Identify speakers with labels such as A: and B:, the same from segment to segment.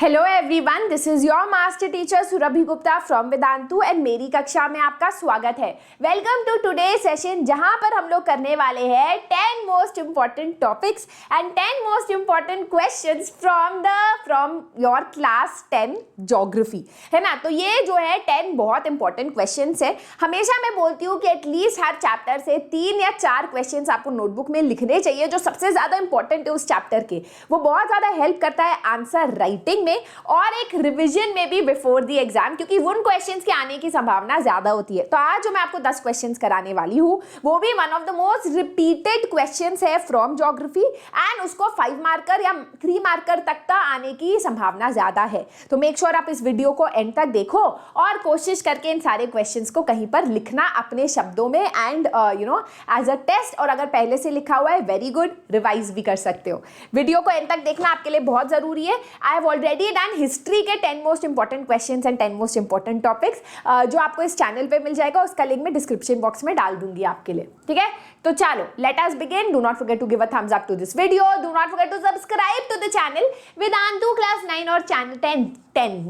A: Hello everyone, this is your master teacher Surabhi Gupta from Vedantu and मेरी कक्षा में आपका स्वागत है। वेलकम टू टुडे सेशन, जहां पर हम लोग करने वाले हैं 10 most important topics and 10 most important questions from your class 10 geography, है ना। तो ये जो है 10 बहुत इंपॉर्टेंट क्वेश्चंस है। हमेशा मैं बोलती हूँ कि एटलीस्ट हर चैप्टर से 3 या 4 क्वेश्चंस आपको नोटबुक में लिखने चाहिए जो सबसे ज्यादा इंपॉर्टेंट है उस चैप्टर के। वो बहुत ज्यादा हेल्प करता है आंसर राइटिंग में और एक रिवीजन में भी बिफोर द एग्जाम, क्योंकि उन क्वेश्चंस के आने की संभावना ज्यादा होती है। तो आज जो मैं आपको 10 क्वेश्चंस कराने वाली हूं वो भी one of the most repeated questions है फ्रॉम ज्योग्राफी एंड उसको 5 मार्कर या 3 मार्कर तक का आने की संभावना ज्यादा है। तो मेक श्योर आप इस वीडियो को एंड तक देखो और कोशिश करके इन सारे क्वेश्चंस को कहीं पर लिखना अपने शब्दों में एंड एज अ टेस्ट, और अगर पहले से लिखा हुआ है वेरी गुड, रिवाइज भी कर सकते हो। वीडियो को एंड तक देखना आपके लिए बहुत जरूरी है। I have already done history के 10 most important questions and 10 most important topics, जो आपको इस चैनल पे मिल जाएगा। उसका लिंक मैं डिस्क्रिप्शन बॉक्स में डाल दूंगी आपके लिए, ठीक है। तो चलो let us begin. Do not forget to give a thumbs up to this video, do not forget to subscribe to the channel Vedantu class 9 और चैनल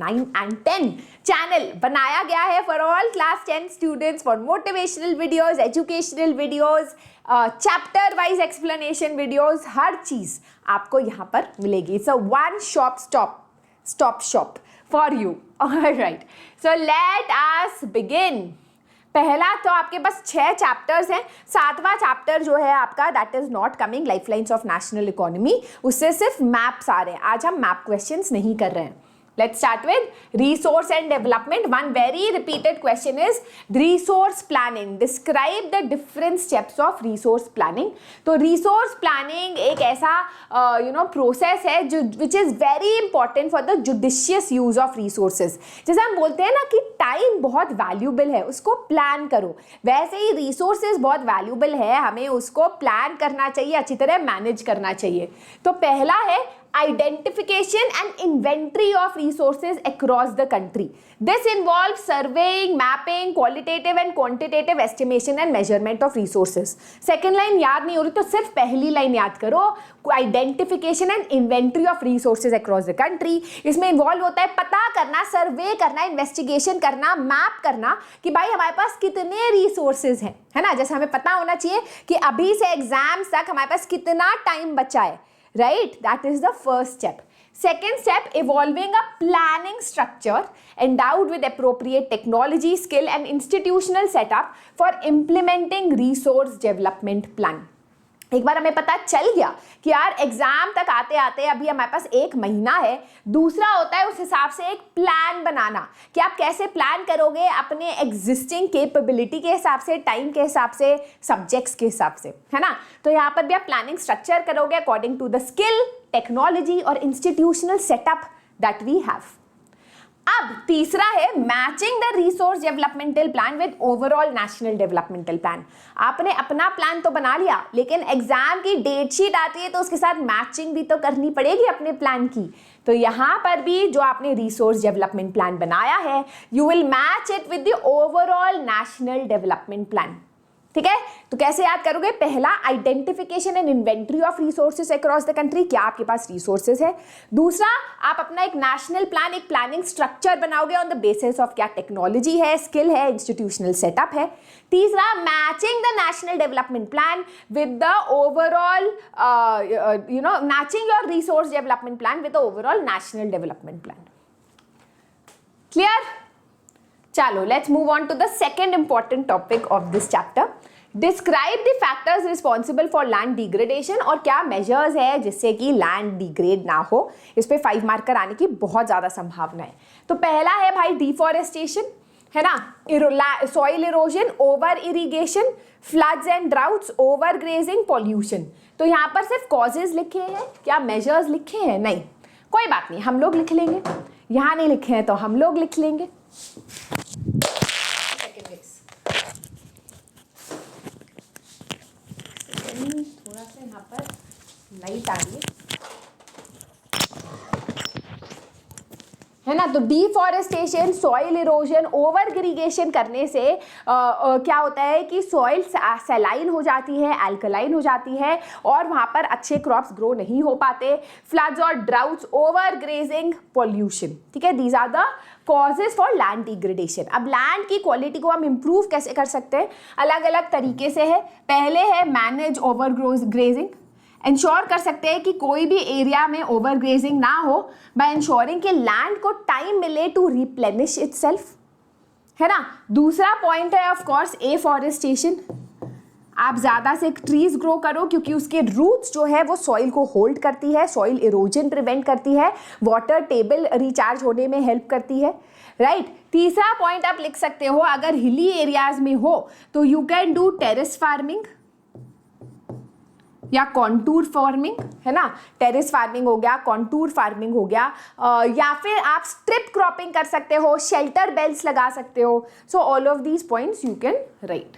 A: 9 एंड 10 चैनल बनाया गया है for all class 10 students for motivational videos, educational videos, chapter wise explanation videos, हर चीज आपको यहाँ पर मिलेगी। It's a one stop shop for you. All right, so let us begin. पहला तो आपके पास 6 चैप्टर्स हैं। 7वां चैप्टर जो है आपका that is not coming, lifelines of national economy, उससे सिर्फ मैप्स आ रहे हैं। आज हम मैप क्वेश्चंस नहीं कर रहे हैं। Let's start with resource and development. One very repeated question is resource planning. Describe the different steps of resource planning. तो resource planning एक ऐसा process है जो which is very important for the judicious use of resources. जैसे हम बोलते हैं ना कि टाइम बहुत valuable है, उसको प्लान करो, वैसे ही resources बहुत valuable है, हमें उसको प्लान करना चाहिए, अच्छी तरह मैनेज करना चाहिए। तो पहला है identification and inventory of resources across the country. This involves surveying, mapping, qualitative and quantitative estimation and measurement of resources. Second line याद नहीं हो रही तो सिर्फ पहली लाइन याद करो, identification and inventory of resources across the country. इसमें इन्वॉल्व होता है पता करना, सर्वे करना, इन्वेस्टिगेशन करना, मैप करना कि भाई हमारे पास कितने रिसोर्सेज हैं, है ना। जैसे हमें पता होना चाहिए कि अभी से एग्जाम्स तक हमारे पास कितना टाइम बचा है, right? That is the first step. Second step, evolving a planning structure endowed with appropriate technology, skill and institutional setup for implementing resource development plan. एक बार हमें पता चल गया कि यार एग्जाम तक आते आते अभी हमारे पास 1 महीना है। दूसरा होता है उस हिसाब से एक प्लान बनाना कि आप कैसे प्लान करोगे अपने एग्जिस्टिंग कैपेबिलिटी के हिसाब से, टाइम के हिसाब से, सब्जेक्ट्स के हिसाब से, है ना। तो यहाँ पर भी आप प्लानिंग स्ट्रक्चर करोगे according to the skill, technology और institutional setup that we have. अब तीसरा है matching the resource developmental plan with overall national developmental plan. आपने अपना प्लान तो बना लिया, लेकिन एग्जाम की डेट शीट आती है तो उसके साथ मैचिंग भी तो करनी पड़ेगी अपने प्लान की। तो यहाँ पर भी जो आपने रिसोर्स डेवलपमेंट प्लान बनाया है, you will match it with the overall national development plan, ठीक है। तो कैसे याद करोगे? पहला, identification and inventory of resources across the country, क्या आपके पास रिसोर्सेज है। दूसरा, आप अपना एक नेशनल प्लान, एक प्लानिंग स्ट्रक्चर बनाओगे ऑन द बेसिस ऑफ क्या टेक्नोलॉजी है, स्किल है, इंस्टीट्यूशनल सेटअप है। तीसरा, matching the national development plan with the overall matching your resource development plan with the overall national development plan. Clear? चलो let's move on to the second important topic of this chapter. Describe the factors responsible for land degradation, और क्या measures है जिससे कि land degrade ना हो। इस पे 5 मार्कर आने की बहुत ज्यादा संभावना है। तो पहला है भाई डिफॉरेस्टेशन, है ना, soil erosion, over irrigation, floods and droughts, over grazing, pollution. तो यहाँ पर सिर्फ कॉजेज लिखे हैं, क्या मेजर्स लिखे हैं? नहीं, कोई बात नहीं, हम लोग लिख लेंगे। यहाँ नहीं लिखे हैं तो हम लोग लिख लेंगे। थोड़ा सा यहाँ पर लाइट आ रही है है ना। तो deforestation, soil erosion, over irrigation करने से क्या होता है कि सॉइल सैलाइन हो जाती है, अल्कलाइन हो जाती है और वहाँ पर अच्छे क्रॉप्स ग्रो नहीं हो पाते। फ्लड्स और ड्राउट्स, ओवर ग्रेजिंग, पॉल्यूशन, ठीक है, these are the causes for land degradation. अब लैंड की क्वालिटी को हम इम्प्रूव कैसे कर सकते हैं, अलग अलग तरीके से है। पहले है मैनेज ओवर ग्रेजिंग, इंश्योर कर सकते हैं कि कोई भी एरिया में ओवर ग्रेजिंग ना हो बाय इंश्योरिंग कि लैंड को टाइम मिले टू रिप्लेनिश इटसेल्फ, है ना। दूसरा पॉइंट है ऑफ कोर्स एफॉरेस्टेशन, आप ज़्यादा से ट्रीज ग्रो करो क्योंकि उसके रूट्स जो है वो सॉइल को होल्ड करती है, सॉइल इरोजन प्रिवेंट करती है, वाटर टेबल रिचार्ज होने में हेल्प करती है, राइट। तीसरा पॉइंट आप लिख सकते हो, अगर हिली एरियाज में हो तो you can do terrace farming या कॉन्टूर फार्मिंग, है ना। टेरेस फार्मिंग हो गया, कॉन्टूर फार्मिंग हो गया, या फिर आप स्ट्रिप क्रॉपिंग कर सकते हो, शेल्टर बेल्स लगा सकते हो। So all of these points you can write.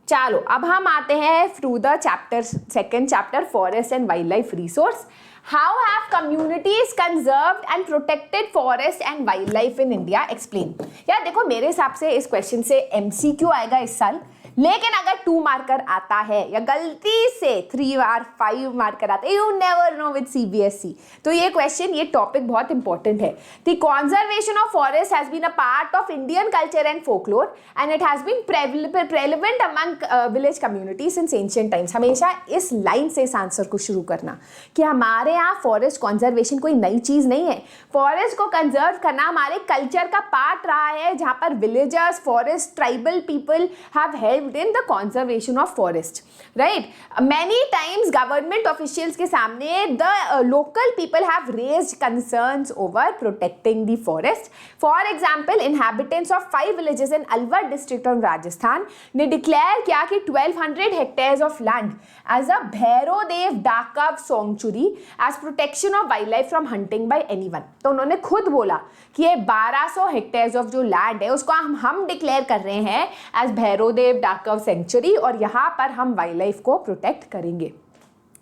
A: चलो अब हम आते हैं through the chapter, second chapter, forest and wild life resource. How have communities conserved and protected forest and wild life in India, explain. यार देखो मेरे हिसाब से इस क्वेश्चन से MCQ आएगा इस साल, लेकिन अगर 2 मार्कर आता है या गलती से 3 और 5 मार्कर आता है, you never know with CBSE, तो ये क्वेश्चन, ये टॉपिक बहुत इंपॉर्टेंट है। The conservation of forest has been a part of Indian culture and folklore and it has been prevalent among village community since ancient times. हमेशा इस line से इस answer को शुरू करना कि हमारे यहाँ फॉरेस्ट कंजर्वेशन कोई नई चीज नहीं है। फॉरेस्ट को कंजर्व करना हमारे कल्चर का पार्ट रहा है, जहाँ पर villagers, forest tribal people have help in the conservation of forest, right? Many times government officials के सामने the local people have raised concerns over protecting the forest. For example, inhabitants of 5 villages in Alwar district of Rajasthan ने declare किया कि 1200 hectares of land as a Bhairodev Dakav sanctuary as protection of wildlife from hunting by anyone. तो उन्होंने खुद बोला कि ये 1200 hectares of जो लैंड है उसको हम डिक्लेयर कर रहे हैं एज भैरोदेव डाकव सेंचुरी और यहाँ पर हम वाइल्ड लाइफ को प्रोटेक्ट करेंगे,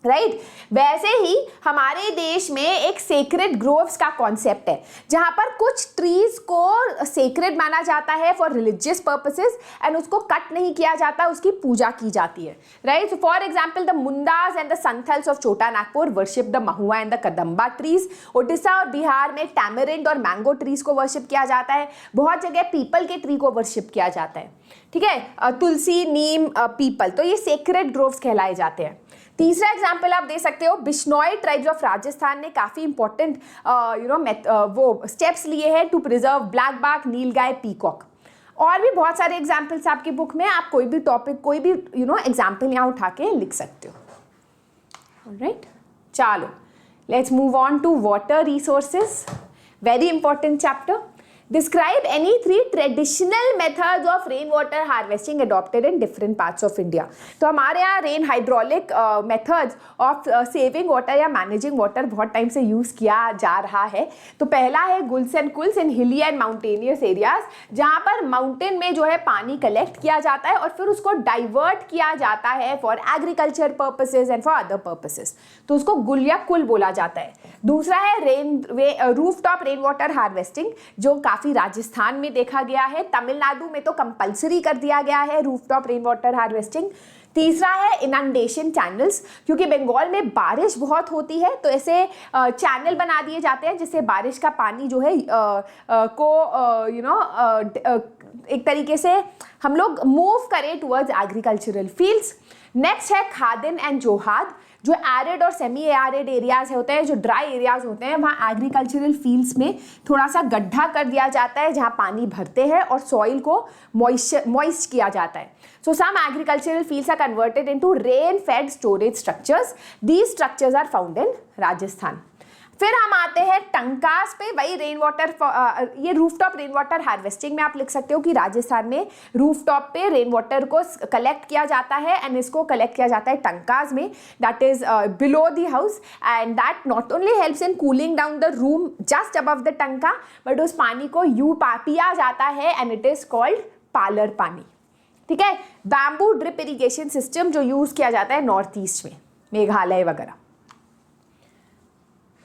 A: राइट। वैसे ही हमारे देश में एक सेक्रेड ग्रोव्स का कॉन्सेप्ट है, जहां पर कुछ ट्रीज को सेक्रेड माना जाता है फॉर रिलीजियस पर्पसेस एंड उसको कट नहीं किया जाता, उसकी पूजा की जाती है, right. So for example the Mundas and the Santhals of Chota Nagpur worship the mahua and the kadamba trees. Odisha और बिहार में टैमरिंड और मैंगो ट्रीज को वर्शिप किया जाता है। बहुत जगह पीपल के ट्री को वर्शिप किया जाता है, ठीक है, तुलसी, नीम, पीपल, तो ये सेक्रेड ग्रोव्स कहलाए जाते हैं। तीसरा एग्जाम्पल आप दे सकते हो, बिश्नोई ट्राइब्स ऑफ राजस्थान ने काफ़ी इंपॉर्टेंट वो स्टेप्स लिए हैं टू प्रिजर्व ब्लैक बाक, नीलगाय, पीकॉक। और भी बहुत सारे एग्जाम्पल्स आपकी बुक में, आप कोई भी टॉपिक, कोई भी एग्जाम्पल यहाँ उठा के लिख सकते हो, ऑलराइट। चलो let's move on to water resources, very important chapter. Describe any 3 traditional methods of rainwater harvesting adopted in different parts of India. तो हमारे यहाँ rain hydraulic methods of saving water या मैनेजिंग वाटर बहुत time से use किया जा रहा है। तो पहला है गुल्स एंड कुल्स इन हिली एंड माउंटेनियस एरियाज, जहाँ पर माउंटेन में जो है पानी कलेक्ट किया जाता है और फिर उसको डाइवर्ट किया जाता है for agriculture purposes and for other purposes, तो उसको गुल या कुल बोला जाता है। दूसरा है रूफटॉप रेन वाटर हार्वेस्टिंग, जो काफ़ी राजस्थान में देखा गया है, तमिलनाडु में तो कंपलसरी कर दिया गया है रूफटॉप रेन वाटर हार्वेस्टिंग। तीसरा है इनंडेशन चैनल्स, क्योंकि बंगाल में बारिश बहुत होती है तो ऐसे चैनल बना दिए जाते हैं जिससे बारिश का पानी जो है एक तरीके से हम लोग मूव करें टुवर्ड्स एग्रीकल्चरल फील्ड्स। नेक्स्ट है खादिन एंड जोहाद, जो एरिड और सेमी एरिड एरियाज होते हैं, जो ड्राई एरियाज होते हैं, वहाँ एग्रीकल्चरल फील्ड्स में थोड़ा सा गड्ढा कर दिया जाता है जहाँ पानी भरते हैं और सॉइल को मॉइस्ट किया जाता है। So some agricultural fields are converted into rain fed storage structures. These structures are found in Rajasthan. फिर हम आते हैं टंकास पे, वही रेन वाटर, ये रूफटॉप रेन वाटर हार्वेस्टिंग में आप लिख सकते हो कि राजस्थान में रूफटॉप पे रेन वाटर को कलेक्ट किया जाता है एंड इसको कलेक्ट किया जाता है टंकास में, that is below the house, and that not only helps in cooling down the room just above the टंका, बट उस पानी को पिया जाता है and it is called parlour पानी, ठीक है। बैम्बू ड्रिप इरीगेशन सिस्टम जो यूज किया जाता है नॉर्थ ईस्ट में, मेघालय वगैरह।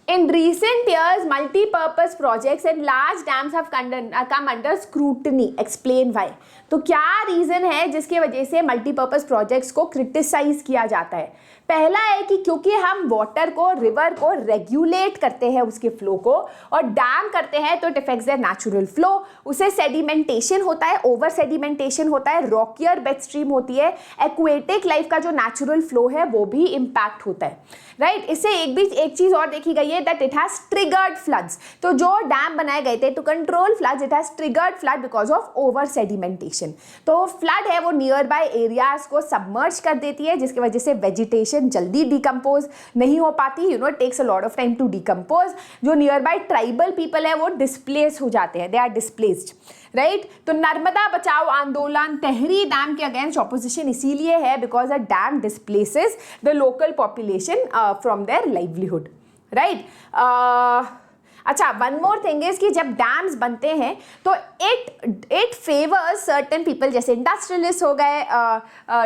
A: In recent years, multi-purpose projects and large dams have come under scrutiny. Explain why. तो क्या रीज़न है जिसकी वजह से मल्टीपर्पज़ प्रोजेक्ट्स को क्रिटिसाइज किया जाता है? पहला है कि क्योंकि हम वाटर को, रिवर को रेगुलेट करते हैं उसके फ्लो को, और डैम करते हैं तो it effects there natural flow, उससे सेडिमेंटेशन होता है, ओवर सेडिमेंटेशन होता है, रॉकियर बेड स्ट्रीम होती है, एक्वेटिक लाइफ का जो नेचुरल फ्लो है वो भी इम्पैक्ट होता है, राइट। इससे एक चीज़ और देखी गई है that it has triggered floods. तो जो डैम बनाए गए थे to control floods, it has triggered flood because of over sedimentation. तो फ्लड है वो नियर बाय एरियाज को सबमर्ज कर देती है, जिसकी वजह से वेजिटेशन जल्दी डिकम्पोज नहीं हो पाती, you know, it takes a lot of time to decompose. जो नियर बाय ट्राइबल पीपल है वो डिस्प्लेस हो जाते हैं, दे आर डिस्प्लेस्ड, राइट। तो नर्मदा बचाओ आंदोलन तेहरी डैम के अगेंस्ट ऑपोजिशन इसीलिए है because a dam displaces the local population from their livelihood, right. अच्छा, वन मोर थिंग इज कि जब डैम्स बनते हैं तो इट फेवर्स सर्टेन पीपल, जैसे इंडस्ट्रियलिस्ट हो गए,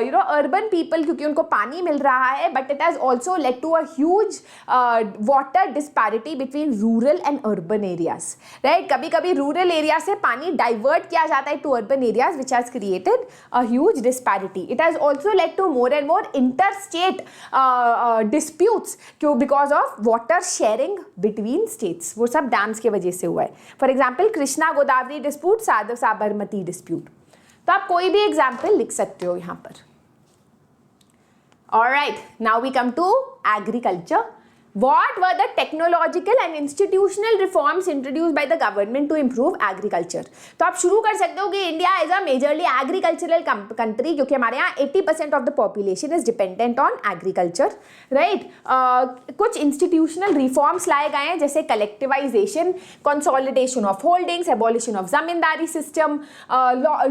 A: यू नो, अर्बन पीपल, क्योंकि उनको पानी मिल रहा है, but it has also led to a huge water disparity between rural and urban areas, right. कभी कभी रूरल एरिया से पानी डाइवर्ट किया जाता है to urban areas, which has created a huge disparity. It has also led to more and more inter state disputes, क्यों? Because of water sharing between states, वो सब डैम्स की वजह से हुआ है। For example Krishna Godavari dispute, Sabarmati dispute. तो आप कोई भी एग्जाम्पल लिख सकते हो यहाँ पर। Alright, now we come to agriculture. What were the technological and institutional reforms introduced by the government to improve agriculture? तो आप शुरू कर सकते हो कि India is a majorly agricultural country, क्योंकि हमारे यहाँ 80% of the population is dependent on agriculture, right. कुछ इंस्टीट्यूशनल रिफॉर्म्स लाए गए हैं, जैसे collectivisation, consolidation of holdings, abolition of zamindari system,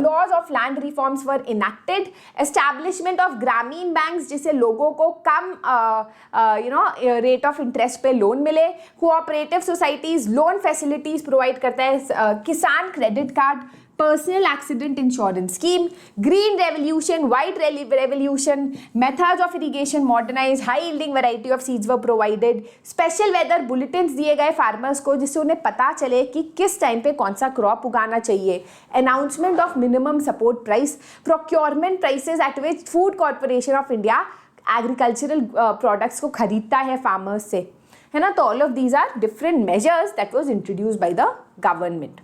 A: laws of land reforms were enacted, establishment of Gramin banks, जिससे लोगों को कम you know rate of interest पे लोन मिले, cooperative societies loan facilities provide करता है, Kisan credit card, personal accident insurance scheme, green revolution, white revolution, methods of irrigation modernise, high yielding variety of seeds were provided, special weather bulletins दिए गए farmers को, जिससे उन्हें पता चले कि किस टाइम पे कौन सा क्रॉप उगाना चाहिए, announcement of minimum support price, procurement prices at which food corporation of India agricultural products को खरीदता है फार्मर्स से, है ना। तो all of these are different measures that was introduced by the government.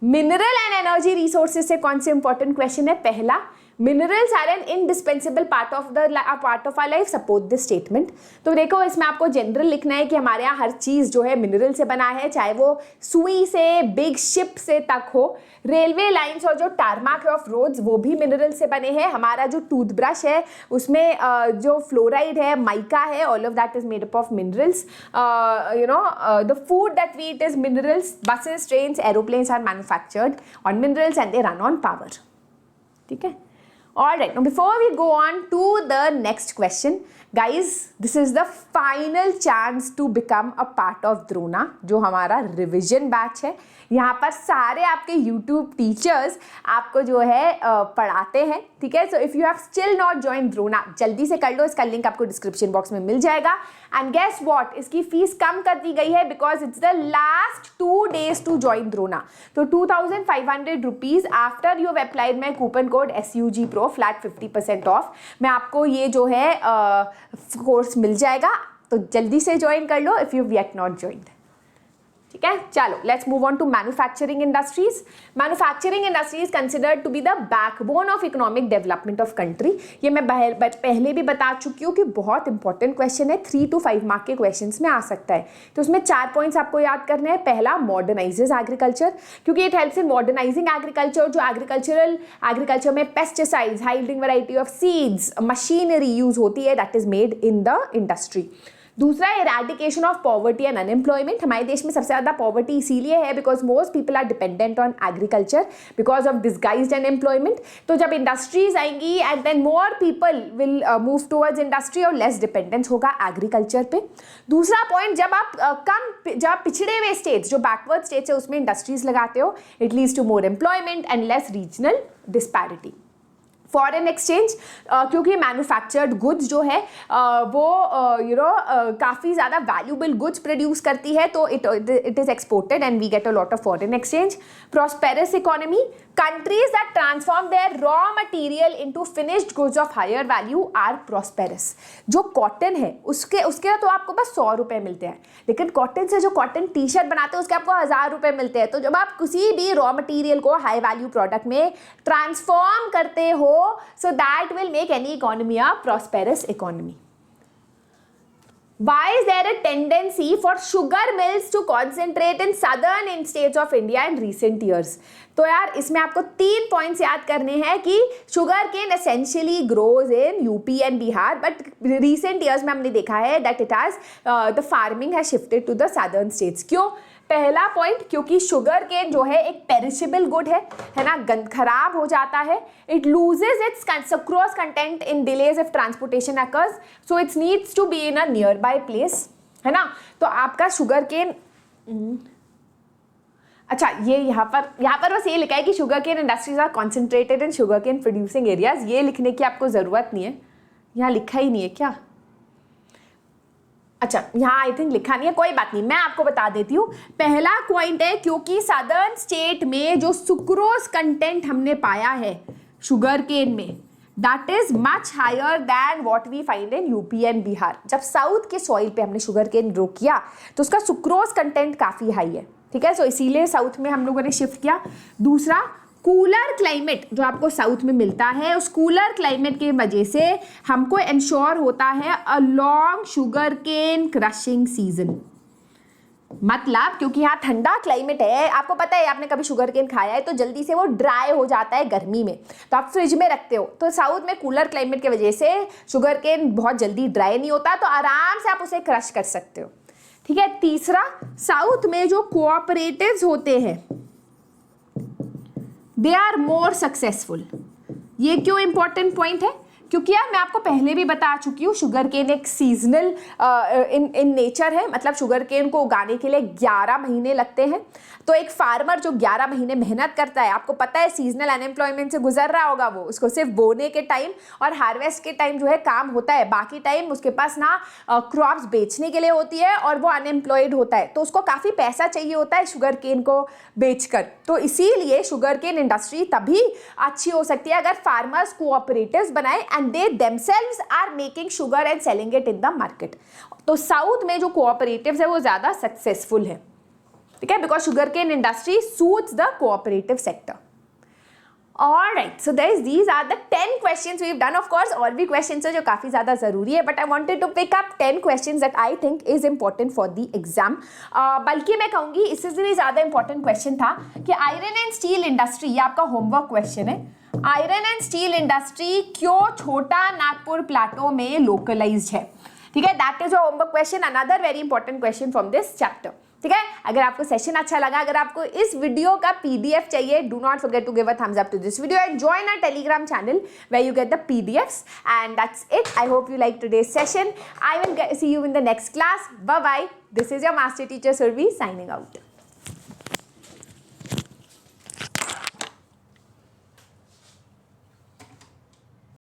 A: Mineral and energy resources से कौन से इंपॉर्टेंट क्वेश्चन है? पहला, minerals are an indispensable part of our life, support this statement. तो देखो, इसमें आपको जनरल लिखना है कि हमारे यहाँ हर चीज़ जो है मिनरल से बना है, चाहे वो सुई से बिग शिप से तक हो। रेलवे लाइन्स और जो टारमाक ऑफ रोड्स वो भी मिनरल से बने हैं। हमारा जो टूथब्रश है उसमें जो फ्लोराइड है, माइका है, all of that is made up of minerals. You know, the food that we eat is minerals. Buses, trains, aeroplanes are manufactured on minerals and they run on power. ठीक है। Alright, now before we go on to the next question, guys, this is the final chance to become a part of Drona, जो हमारा revision batch है। यहाँ पर सारे आपके YouTube teachers आपको जो है पढ़ाते हैं, ठीक है। So if you have still not join Drona, जल्दी से कर लो, इसका लिंक आपको डिस्क्रिप्शन बॉक्स में मिल जाएगा। एंड गेस व्हाट, इसकी फीस कम कर दी गई है because it's the last 2 days to join Drona. तो 2500 rupees after you have applied my coupon code SUG Pro flat 50% off में आपको ये जो है कोर्स मिल जाएगा। तो जल्दी से ज्वाइन कर लो if you yet not joined. ठीक है, चलो let's move on to manufacturing industries. Manufacturing industries considered to be the backbone of economic development of country. ये मैं पहले भी बता चुकी हूँ कि बहुत इंपॉर्टेंट क्वेश्चन है, 3 to 5 मार्क के क्वेश्चंस में आ सकता है। तो उसमें 4 पॉइंट्स आपको याद करने हैं। पहला, मॉडर्नाइजेज एग्रीकल्चर, क्योंकि it helps in modernising agriculture. जो एग्रीकल्चर में pesticides, high yielding variety of seeds, machinery use होती है, that is made in the industry. दूसरा, eradication of poverty and unemployment. हमारे देश में सबसे ज़्यादा पॉवर्टी इसीलिए है because most people are dependent on agriculture because of disguised unemployment. तो जब इंडस्ट्रीज आएंगी and then more people will move towards industry और लेस डिपेंडेंस होगा एग्रीकल्चर पे। दूसरा पॉइंट, जब आप पिछड़े हुए स्टेट्स, जो बैकवर्ड स्टेट्स है, उसमें इंडस्ट्रीज लगाते हो, it leads to more employment and less regional disparity. Foreign exchange, क्योंकि मैन्युफैक्चर्ड गुड्स जो है वो काफ़ी ज़्यादा वैल्यूबल गुड्स प्रोड्यूस करती है, तो it is exported and we get a lot of foreign exchange. Prosperous economy, countries that transform their raw material into finished goods of higher value are prosperous. जो cotton है उसके तो आपको बस 100 रुपये मिलते हैं, लेकिन कॉटन से जो कॉटन टी शर्ट बनाते हैं उसके आपको 1000 रुपये मिलते हैं. तो जब आप किसी भी रॉ मटेरियल को हाई वैल्यू प्रोडक्ट में ट्रांसफॉर्म करते हो, so that will make any economy a prosperous economy. Why is there a tendency for sugar mills to concentrate in southern states of India in recent years? तो यार इसमें आपको 3 points याद करने हैं कि sugar cane essentially grows in UP and Bihar, but recent years में हमने देखा है that it has the farming has shifted to the southern states. क्यों? पहला पॉइंट, क्योंकि शुगर केन जो है एक पेरिशेबल गुड है ना, खराब हो जाता है. It loses its sucrose content in delays if transportation occurs, so it's needs to be in a nearby place, है ना. तो आपका शुगर केन, अच्छा ये यहाँ पर बस ये लिखा है कि sugar cane industries are concentrated in sugar cane producing areas. ये लिखने की आपको ज़रूरत नहीं है, यहाँ लिखा ही नहीं है क्या? अच्छा यहाँ आई थिंक लिखा नहीं है, कोई बात नहीं, मैं आपको बता देती हूँ. पहला पॉइंट है क्योंकि सदर्न स्टेट में जो सुक्रोज कंटेंट हमने पाया है शुगर केन में, that is much higher than what we find in UP and Bihar. जब साउथ के सॉइल पे हमने शुगर केन ग्रो किया तो उसका सुक्रोज कंटेंट काफ़ी हाई है, ठीक है. सो इसीलिए साउथ में हम लोगों ने शिफ्ट किया. दूसरा, कूलर क्लाइमेट जो आपको साउथ में मिलता है, उस कूलर क्लाइमेट की वजह से हमको इंश्योर होता है a long sugar cane crushing season. मतलब क्योंकि यहाँ ठंडा क्लाइमेट है, आपको पता है आपने कभी शुगर केन खाया है तो जल्दी से वो ड्राई हो जाता है गर्मी में, तो आप फ्रिज में रखते हो. तो साउथ में कूलर क्लाइमेट की वजह से शुगर केन बहुत जल्दी ड्राई नहीं होता, तो आराम से आप उसे क्रश कर सकते हो, ठीक है. तीसरा, साउथ में जो कोऑपरेटिव्स होते हैं दे आर मोर सक्सेसफुल. ये क्यों इंपॉर्टेंट पॉइंट है? क्योंकि यार मैं आपको पहले भी बता चुकी हूँ शुगर केन एक सीजनल इन नेचर है. मतलब शुगर केन को उगाने के लिए 11 महीने लगते हैं. तो एक फार्मर जो 11 महीने मेहनत करता है, आपको पता है सीजनल अनएम्प्लॉयमेंट से गुजर रहा होगा वो, उसको सिर्फ बोने के टाइम और हार्वेस्ट के टाइम जो है काम होता है, बाकी टाइम उसके पास ना क्रॉप्स बेचने के लिए होती है और वो अनएम्प्लॉयड होता है, तो उसको काफ़ी पैसा चाहिए होता है शुगर केन को बेचकर. तो इसीलिए शुगर केन इंडस्ट्री तभी अच्छी हो सकती है अगर फार्मर्स कोऑपरेटिव्स बनाए and they themselves are making sugar and selling it in the market. तो साउथ में जो कोऑपरेटिव्स है वो ज़्यादा सक्सेसफुल है, ठीक है, because sugar cane industry suits the cooperative sector. Alright, so these are the 10 questions we've done. Of course, और भी questions है जो काफ़ी ज़्यादा ज़रूरी है, but I wanted to pick up 10 questions that I think is important for the exam. बल्कि मैं कहूँगी इससे भी ज़्यादा important question था कि आयरन एंड स्टील इंडस्ट्री, ये आपका होमवर्क क्वेश्चन है, आयरन एंड स्टील इंडस्ट्री क्यों छोटा नागपुर प्लाटो में लोकलाइज्ड है, ठीक है. That is a homework question, another very important question from this chapter, ठीक है. अगर आपको सेशन अच्छा लगा, अगर आपको इस वीडियो का पीडीएफ चाहिए, do not forget to give a thumbs up to this video and join our Telegram channel where you get the PDFs. And that's it. I hope you like today's session. I will see you in the next class. Bye bye. This is your master teacher Surabhi signing out.